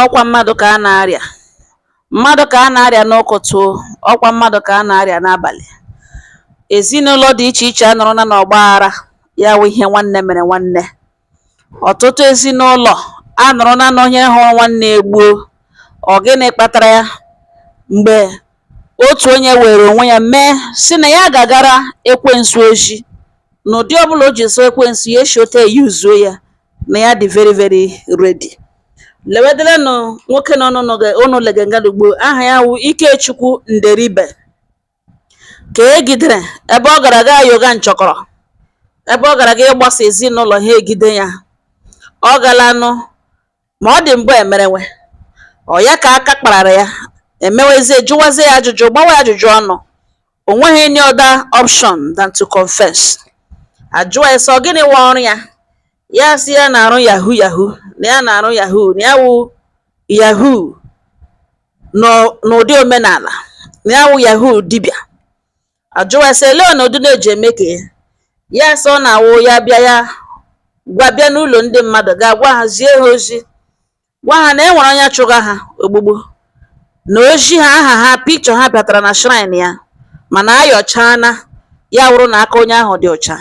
ọkwa mmadụ ka a na-arịa mmadụ ka a na-arịa n'ụkụtụ, ọkwa mmadụ ka a na-arịa n'abalị. Ezinụlọ dị iche iche anọrọla n'ọgbaghara, ya wụ ihe nwanne mere nwanne. Ọtụtụ ezinụlọ anọrọla n'onye hụrụ nwanne egbuo. Ọ gịnị kpatara ya? Mgbe otu onye were onwe ya mee si na ya gagara ekwensu oji, n'ụdị ọbụla o ji so ekwensu ya eshote yuzuo ya, na ya dị very very ready. Lewedelenụ nwoke nọ n'ụnụ legengalugbo, aha ya wụ Ikechukwu Nderibe, ka egidere ebe ọ gara ga yoga nchọkọrọ, ebe ọ gara ga ịgbasa ezinụlọ ha egide ya. Ọ galanụ, ma ọ dị mbụ emerewe, ọ ya ka aka kparara ya, emewezie jụwazie ya ajụjụ, gbawa ajụjụ ọnụ. O nweghị any other option than to confess. Ajụọ ya sị ọ gịnị wa ọrụ ya? Ya sị ya na-arụ yahoo, na ya na-arụ yahoo, na ya wụ yahoo n'ụdị omenala, na ya wụ yahoo dibia. Ajụwa ya sị ele ọnọdụ na-eji eme ka ya sị ọ na-awụ ya bịa n'ụlọ ndị mmadụ ga-agwa ha, zie ha ozi, gwa ha na e nwere onye chụga ha ogbugbo, na ozi ha, aha ha, pikchọ ha bịatara na shrine ya, mana ayọchana ya wụrụ na aka onye ahụ dị ọcha,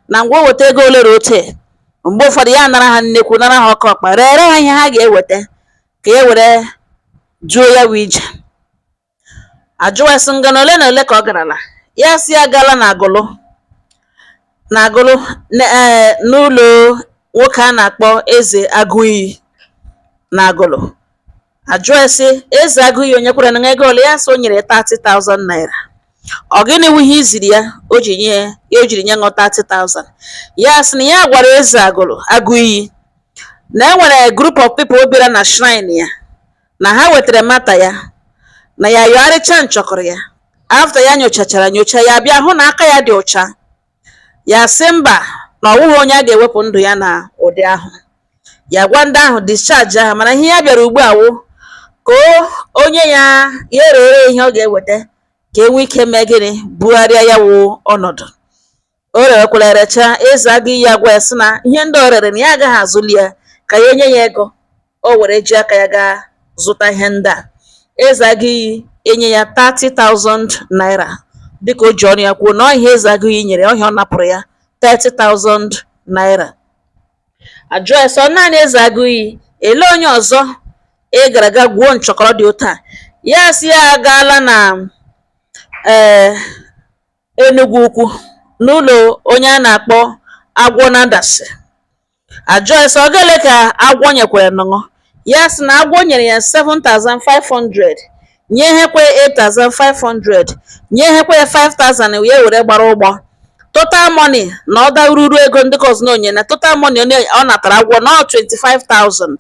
na ngwa o weta ego ole ote. Mgbe ụfọdụ ya nara ha nnekwu, nara ha ọkụ ọkpa, rere ha ihe ha ga-eweta ka e were juo ya wụ ije. Ajụwa sị ngana ole na ole ka ọ garala? Ya sị ya gala na agụlụ n'ụlọ nwoke a na-akpọ eze Agụiyi na agụlụ. Ajụwa sị eze Agụiyi onye kwere na ego ole? Ya sị o nyere 30,000 naira. Ọ gịnị wụ ihe iziri ya o jiri nye ṅụ 30,000? Ya sị na ya gwara eze Agụiyi na e nwere group of people bịara na shrine ya, na ha wetara mata ya, na ya yọgharịcha nchọkọrọ ya. After ya nyochachara ya bịa hụ na aka ya dị ọcha. Ya sị mba, na ọ wụghị onye a ga-ewepụ ndụ ya na ụdị ahụ. Ya gwa ndị ahụ discharge aha, mana ihe ya bịara ugbu a wụ ka onye ya erere ihe ọ ga-eweta ka enwe ike mee gịnị, bugharịa ya wụ ọnọdụ. O rerekwara erecha, eze Agụiyi ya gwa ya sị na ihe ndị o rere na ya agaghị azụli ya, ka ya enye ya ego o were ji aka ya gaa zụta ihe ndị a. Eze Agụiyi enye ya 30,000 naira, dịka o ji ọnụ ya kwuo na ọhịa eze Agụiyi nyere, ọhịa ọ napụrụ ya 30,000 naira. Ajụọ ya sọ naanị eze Agụiyi, ele onye ọzọ ị gara ga gwuo nchọkọrọ dị ụta? Ya sị ya agaala na Enugu Ukwu n'ụlọ onye a na-akpọ Agwọ na-adasị. Ajụọ ya sị ọ gịnị ka agwọ nyekwara ṅụṅụ? Ya sị na agwọ nyere ya 7,500, nye hekwe 8,500, nye hekwe 5,000 wee were gbara ụgbọ. Total money na ọ daruru ego ndị ka ọzọ onye, na total money ọ natara agwọ na 25,000.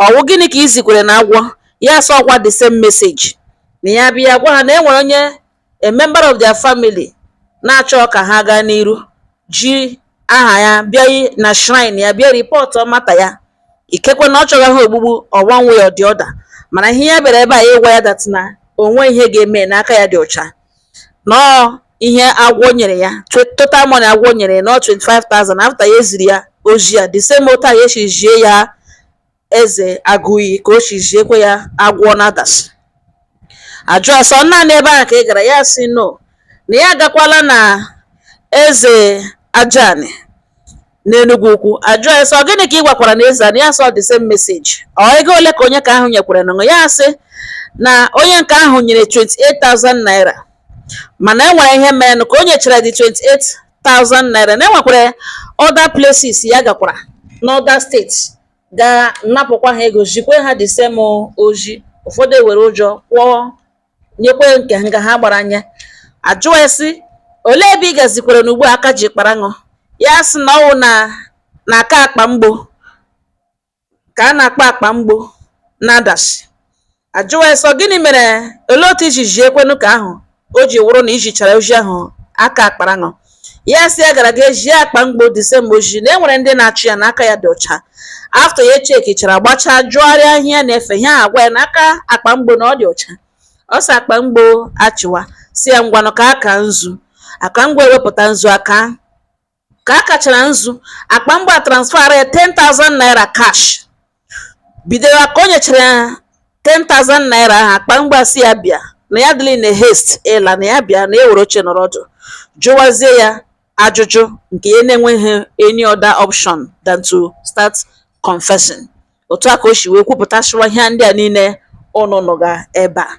Ọwụ gịnị ka izikwere na agwọ? Ya sị ọkwa the same message, na ya bịa gwa ha na e nwere onye, a member of their family, na-achọ ka ha gaa n'iru, ji aha ya bịa na shrine ya bịa ripọtụ mata ya. Ikekwe na ọ chọrọ ha ogbugbu one way or the other, mana ihe ya bịara ebe a ịgwa ya dat na onwe ihe ga-eme n'aka ya dị ọcha. Nọọ ihe agwọ nyere ya, total money agwọ nyere ya, nọ 25,000. After ya eziri ya ozi ya the same otu a ya eshijie ya eze Agụiyi ka o shijiekwe ya agwọ na-adasị. Ajụọ sọ naanị ebe ahụ ka ị gara? Ya sị no, na ya agakwala na eze Ajani n'Enugu Ukwu. Ajụọ ya sọ gịnị ka ị gwakwara na eze? Ya sọ the same message. Ọ ego ole ka onye ka ahụ nyekwara ṅụṅụ? Ya sị na onye nke ahụ nyere 28,000 naira, mana e nwere ihe mere ka o nyechara dị 28,000 naira, na enwekwara other places ya gakwara n'other steeti ga napụkwa ha ego, jikwe ha the same oji. Ụfọdụ ewere ụjọ kwụọ, nyekwe nke nga ha gbara anya. Ajụọ ya sị olee ebe ị gazikwara n'ugbu aka ji kpara ṅụ? Ya sị na ọwụ na aka akpa mgbo, ka a na-akpọ akpa mgbo na-adasị. Ajụọ ya sọ gịnị mere, olee otu iji ji ekwenu ka ahụ o ji wụrụ na ijichara oji ahụ aka akpara ṅụ? Ya sị ya gara ga ejie akpa mgbo dị same oji, na enwere ndị na-achụ ya n'aka ya dị ọcha. After ya chekichara, gbachaa, jụgharịa ihe ya na-efe, ihe agwa ya n'aka akpa mgbo na ọ dị ọcha. Ọ sị akpa mgbo achịwa, si ya ngwanụ ka aka nzu. Akpa mgbo ewepụta nzu aka, ka a kachara nzu, akpa mgbo a transfer ya 10,000 naira cash. bidoro ka o nyechara ya 10,000 naira ahụ akpa mgbasị ya bịa na ya dịrị na haste ịla na ya bịa na ewere oche nọrọ ọdụ jụwazie ya ajụjụ nke ya na-enweghị any other option than to start confessing. Otu a ka o si wee kwupụtasịwa ihe ndị a niile ụnụ nọga ebe a.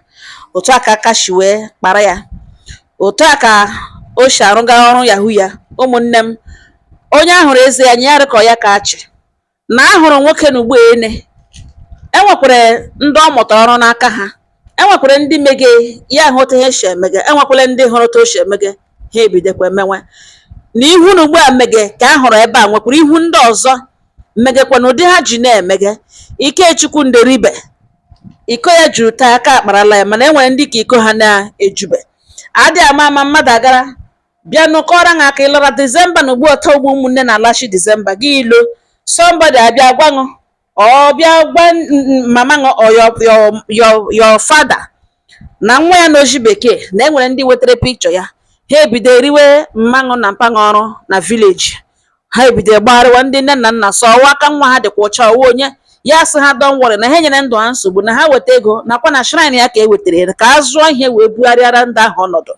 Otu a ka aka si wee kpara ya. Otu a ka o si arụga ọrụ yahoo ya. Ụmụnne m, onye ahụrụ eze ya nye ya rịkọ ya ka achị na ahụrụ nwoke na ugbo ene enwekwara ndị ọ mụtara ọrụ n'aka ha, enwekwara ndị mege ya ahụ otu ihe si emege, enwekwara ndị hụrụ otu o si emege ha ebidokwa emenwe na ihu na ugbo a mege ka a hụrụ ebe a nwekwara ihu ndị ọzọ megekwa na ụdị ha ji na-emege. Ikechukwu nderibe iko ya juru taa aka akparala ya, mana enwere ndị ka iko ha na-ejube. Adị ama ama mmadụ agara bịa nụkọrọ ha aka ịlọra Disemba na ugbu ọtọ ugbo ụmụnne na-alachi Disemba gị ilo somebody abịa gwanụ ọ bịa gwa mama ṅụ or your father na nwa ya n'oji bekee na enwere ndị wetara pikchọ ya, ha ebido eriwe mmanụ na mpaṅụ ọrụ na vileji, ha ebido gbagharịwa ndị nne na nna so ọwa aka nwa ha dịkwa ọcha ọwa onye ya sị ha don worry na ha nyere ndụ ha nsogbu na ha weta ego nakwa na shrine ya ka e wetara ka a zụọ ihe wee bugharịara ndị ahụ ọnọdụ.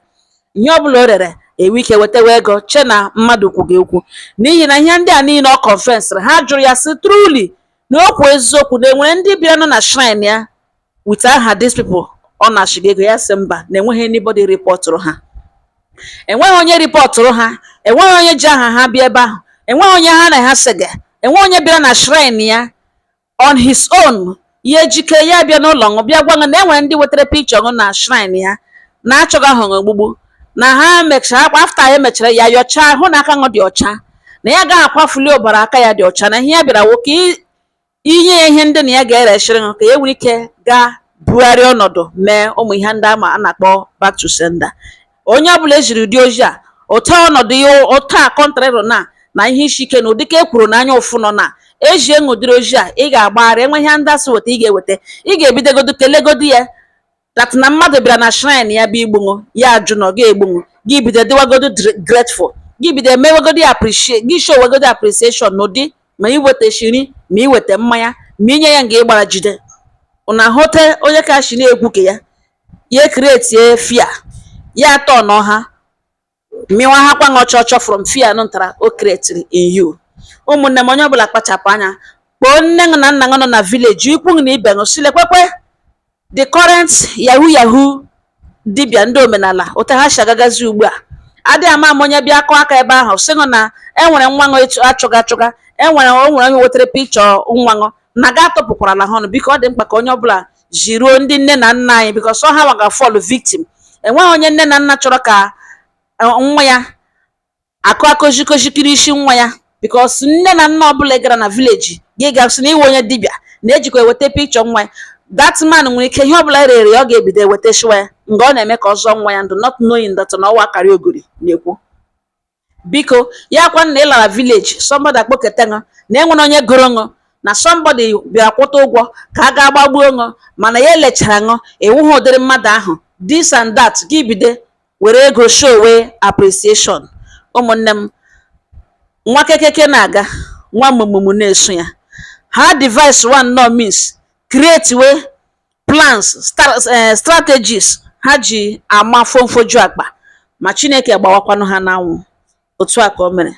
Ihe ọbụla o rere ewe ike wetawa ego che na mmadụ kwuga ekwu n'ihi na ihe ndị a niile ọ confessịrị. Ha jụrụ ya sị truly na okwu eziokwu na enwere ndị bịara nọ na shrine ya with aha these people ọ na-achịga ego ya sị mba na enweghị anybody rịpọtụrụ ha, enweghị onye rịpọtụrụ ha, enweghị onye ji aha ha bịa ebe ahụ, enweghị onye ha na ha sege, enweghị onye bịara na shrine ya on his own ya ejike ya bịa n'ụlọ ṅụ bịa gwa ṅụ na enwere ndị wetara pikchọ ṅụ na shrine ya na-achọghị ahụ ogbugbu na ha mechara afta ya emechara ya yọchaa hụ na aka ṅụ dị ọcha na ya gaghị akwafuli ọbara aka ya dị ọcha na ihe ya bịara nwoke inye ya ihe ndị na ya ga-erechiri ṅụ ka ya nwere ike gaa bugharịa ọnọdụ mee ụmụ ihe ndị ama a na-akpọ back to sender. Onye ọbụla ejiri ụdị ojii a otu ọnọdụ ya otu a kọntrịrị na ihe isi ike na ụdị ka e kwuru n'anya ụfụ nọ na eji eṅụdịrị ojii a ị ga-agbagharị enwe ihe ndị asị weta ị ga-eweta, ị ga-ebidogodo kelegodi ya that na mmadụ bịara na shrine ya bụ igbunwu ya ajụ na ọ ga-egbunwu gị bido dịwagodo grateful, gị bido emewegodi appreciate, gị showegodi appreciation n'ụdị ma iweta shiri ma iweta mmanya ma inye ya nga ịgbara jide na hote onye ka shi na-ekwu ke ya create fear ya atọ n'ọha miwa ha kwa ọchọchọ from fear nụ ntara o create in you. Ụmụnne m, onye ọbụla kpachapụ anya kpọọ nne na nna nọ na village ikwu na ibe ṅụ silekwekwe the current yahoo dibia ndị omenala otu ha si agagazi ugbu a. Adị ama ama onye bịa akọ aka ebe ahụ sịṅụ na enwere nwa ṅụ achụga enwere onye wetara pikchọ nwa ṅụ na ga-atọpụkwarala ha ọnụ biko ọ dị mkpa ka onye ọbụla jiruo ndị nne na nna anyị bikos ọ ha waga fall victim. Enweghị onye nne na nna chọrọ ka nwa ya akụ akụzikiri isi nwa ya bikos nne na nna ọbụla gara na vileji gị gasị na iwe onye dibịa na-ejikwa eweta pikchọ nwa ya that man nwere ike ihe ọbụla rere ọ ga-ebido eweta shiwa ya nga ọ na-eme ka ọ zọọ nwa ya ndụ not knowing that na ọwa karịa ogori na-ekwu. Biko ya kwa na ị lara vileji somebody akpọketa ṅụ na enwere onye goro ṅụ na somebody bịara kwụta ụgwọ ka a ga gbagbuo ṅụ mana ya elechara ṅụ ewughị ụdịrị mmadụ ahụ this and that gị bido were ego show appreciation. Ụmụnne m, nwa kekeke na-aga nwa mụmụmụ na-eso ya. Ha device one no means create plans strategies ha ji ama fomfoju akpa ma Chineke gbawakwanụ ha n'anwụ. Otu a ka o mere.